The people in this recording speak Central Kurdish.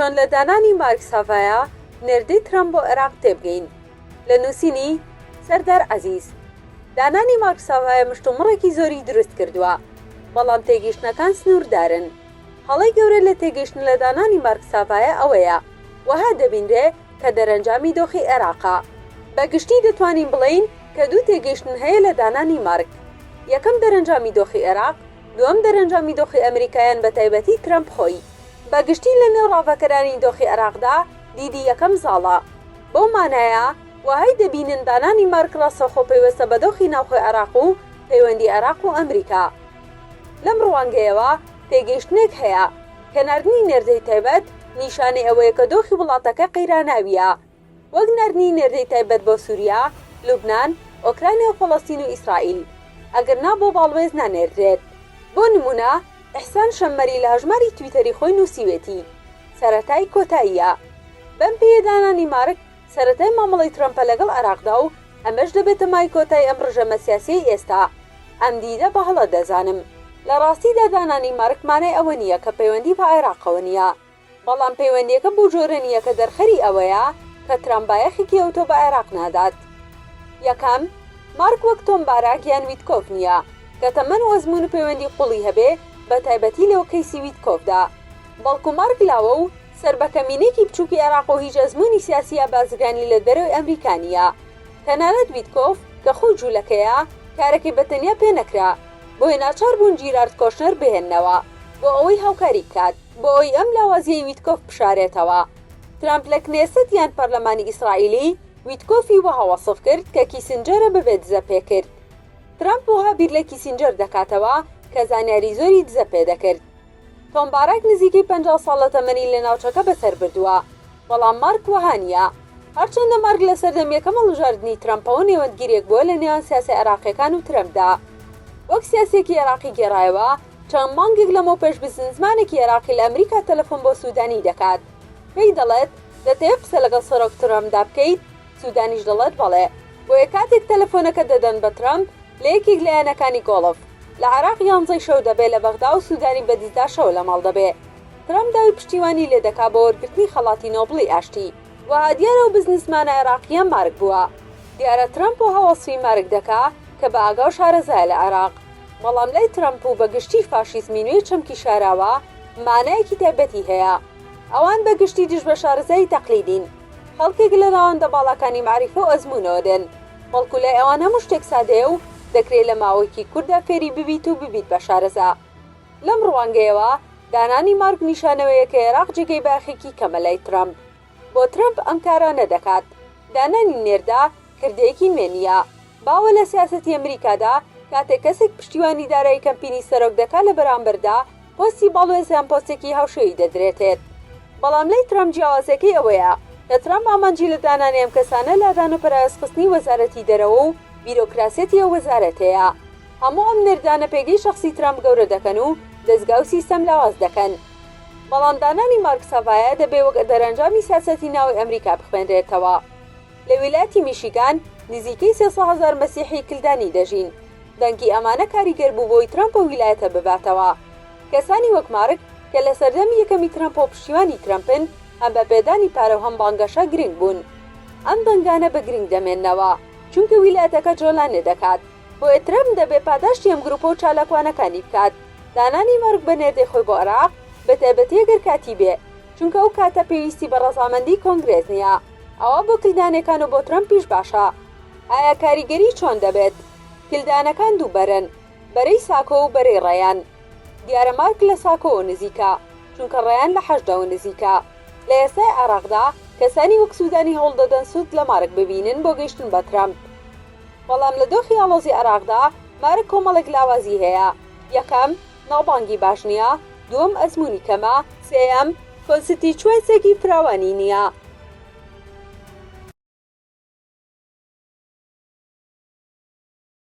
چۆن لە دانانی مارک ساڤایە نێردەی ترامپ بۆ عێراق تێبگەین. لە نووسینی سەردار عەزیز. دانانی مارک ساڤایە مشتومڕێکی زۆری دروست کردووە، بەڵام تێگەیشتنەکان سنووردارن. هەڵەی گەورە لە تێگەیشتن لە دانانی مارک ساڤایە ئەوەیە وەها دەبینرێ کە دەرەنجامی دۆخی عێراقا. بەگشتی دەتوانین بڵین کە دوو تێگەیشتن هەیە لە دانانی مارک. یەکەم دەرەنجامی دۆخی عێراق، دووەم دەرەنجامی دۆخی ئەمریکایان بە تایبەتی ترامپ خۆی. بەگشتی لە نێو ڕاوەکەرانی دۆخی عێراقدا دیدی یەکەم زاڵە. بەو مانایە وهای دەبینن دانانی مارک ڕاستەوخۆ پەیوەستە بە دۆخی ناوخۆی عێراق و پەیوەندی عێراق و ئەمریکا. لەم ڕوانگەیەوە تێگەیشتنێک هەیە کە ناردنی نێردەی تایبەت نیشانەی ئەوەیە کە دۆخی وڵاتەکە قەیراناویە، وەک ناردنی نێردەی تایبەت بۆ سووریا، لوبنان، ئۆکراینیا و فەڵەستین و ئیسرائیل، ئەگەرنا بۆ باڵوێز نانێردرێت. بۆ نمونە ئیحسان شەممەری لە هەژماری تویتەری خۆی نووسیوێتی سەرەتای کۆتاییە. بەم پێدانانی مارک سەرەتای مامەڵەی ترامپە لەگەڵ عێراقدا و ئەمەش دەبێتە مای کۆتای ئەم ڕژەمە سیاسی ئێستا. ئەم دیدە بە هەڵە دەزانم. لە ڕاستیدا دانانی مارک مانای ئەوە نییە کە پەیوەندی بە عێراقەوە نییە، بەڵام پەیوەندیەکە بۆ جۆرە نییە کە دەرخەری ئەوەیە کە ترامپ بایەخێکی ئەوتۆ بە عێراق نادات. یەکەم، مارک وەک تۆم باراک یان ویتکۆف نییە کە تەمەن و ئەزمون و پەیوەندی قوڵی هەبێ بە تایبەتی لەو کەیسی ویتکۆفدا، بەڵکو مارک لاوە و سربەکەمینێکی بچووکی عێراق و هیچ ئەزموونی سیاسیە بازرگانی لە دەرەوەی ئەمریکانیە. تەنانەت ویتکۆف کە خۆی جوولەکەیە کارێکی بەتەنیا پێ نەکرا، بۆی ناچار بوون جیرارد کۆشنەر بهێننەوە بۆ ئەوەی هاوکاری بکات، بۆ ئەوەی ئەم لاوازیەی ویتکۆف بشارێتەوە. ترامپ لە کنێست یان پەرلەمانی ئیسرائیلی ویتکۆفی وەها وەسف کرد کە کیسنجەرە ببێت دزە پێ کرد. ترامپ وەها بیر لە کیسنجەر دەکاتەوە کە زانیاری زۆری دزە پێ دەکرد. تۆم باراک نزیکەی 50 ساڵ لە تەمەنی لە ناوچەکە بەسەر بردووە، بەڵام مارک وەها نییە. هەرچەندە مارک لە سەردەم یەکەم هەڵبژاردننی ترامپەوە نێوەندگیرێک بووە لە نێوان سیاسی عێراقیەکان و ترامپدا. وەک سیاسێکی عێراقی گێڕایەوە، چەند مانگێک لەمەوە پێش بزنسمانێکی عێراقی لە ئەمریکا تەلەفۆن بۆ سوودانی دەکات، پێی دەڵێت دەتەوێت قسە لەگەڵ سەرۆک ترامپدا بکەیت؟ سوودانیش دەڵێت بەڵێ. بۆیە کاتێک تەلەفۆنەکە دەدەن بە ترامپ لە یەکێک لە یانەکانی گۆڵف لە عێراق 11 شەو دەبێت لە بەغدا و سوودانی بە 12 شەو لە ماڵ دەبێت. ترامپ داوای پشتیوانی لێ دەکا بە وەرگرتنی خەڵاتی نۆبڵی ئاشتی. وها دیارە و بزنسمانە عێراقیە مارک بووە. دیارە ترامپ و هەوەسفی مارک دەکا کە بە ئاگاو شارەزایە لە عێراق، بەڵام لای ترامپ و بەگشتی فاشیزمی نوێ چەمکی شاراوە مانایەکی تایبەتی هەیە. ئەوان بەگشتی دژ بە شارەزای تەقلیدین، خەڵکێک لە ناوەندە باڵەکانی معریفە و ئەزموونەوە دێن، بەڵکو لای ئەوان هەموو شتێک سادەیە و دەکرێت لە ماوەیەکی کوردا فێری ببیت و ببیت بە شارەزا. لەم ڕوانگەیەوە دانانی مارک نیشانەوەیە کە عێراق جێگەی باخێکی کەمە لای ترامپ. بۆ ترامپ ئەم کارە نەدەکات. دانانی نێردا کردەیەکی نوێنیە. باوە لە سیاسەتی ئەمریکادا کاتێک کەسێک پشتیوانی دارایی کەمپینی سەرۆک دەکات لە بەرامبەردا پۆستی باڵوێزیان پۆستێکی هاوشێوی دەدرێتێت. بەڵام لای ترامپ جیاوازەکەی ئەوەیە کە ترامپ ئامانجی لە دانانی ئەم کەسانە لادان و پەرایەسخستنی وەزارەتی دەرەوە و بیرۆکراسێتی ئەو وەزارەتەیە. هەموو ئەم نێردانە پێگەی شەخسی ترامپ گەورە دەکەن و دەستگا و سیستەم لاواز دەکەن. بەڵام دانانی مارک ساڤایە دەبێ وەک دەرەنجامی سیاسەتی ناوی ئەمریکا بخوێنرێتەوە. لە ویلایەتی میشیگان نزیکەی 300,000 مەسیحی کلدانی دەژین. دەنگی ئەمانە کاریگەر بوو بۆی ترامپ و ویلایەتە بباتەوە. کەسانی وەک مارک کە لە سەردەمی یەکەمی ترامپ و پشتیوانی ترامپن هەم بە پێدانی پارە و هەم بانگەشە گرنگ بوون. ئەم دەنگانە بە گرنگ دەمێننەوە چونکە ویلایەتەکە جۆلان نەدەکات. بۆیە ترامپ دەبێ پاداشتی ئەم گروپە و چالاکوانەکانی بکات. دانانی مارک بە نێردەی خۆی بۆ عێراق بە تایبەتی ئەگەر کاتی بێ، چونکە ئەو کاتە پێویستی بە ڕەزامەندی کۆنگرێس نییە. ئەوە بۆ کلدانەکان و بۆ ترامپیش باشە. ئایا کاریگەری چۆن دەبێت؟ کلدانەکان دووبەرن، بەرەی ساکۆ و بەرەی ڕێیان. دیارە مارک لە ساکۆوە نزیکە، چونکە ڕێیان لە حەشدەوە نزیکە. لە ئێستای عێراقدا کەسانی وەک سوودانی هەوڵ دەدەن سوود لە مارک ببینن بۆ گەیشتن بە ترامپ. بەڵام لە دۆخی ئاڵۆزی عێراقدا مارک کۆمەڵێک لاوازی هەیە. یەکەم، ناوبانگی باش نییە، دووەم ئەزموونی کەمە، سێەم کۆنستیتیوێنسێکی فراوانی نییە.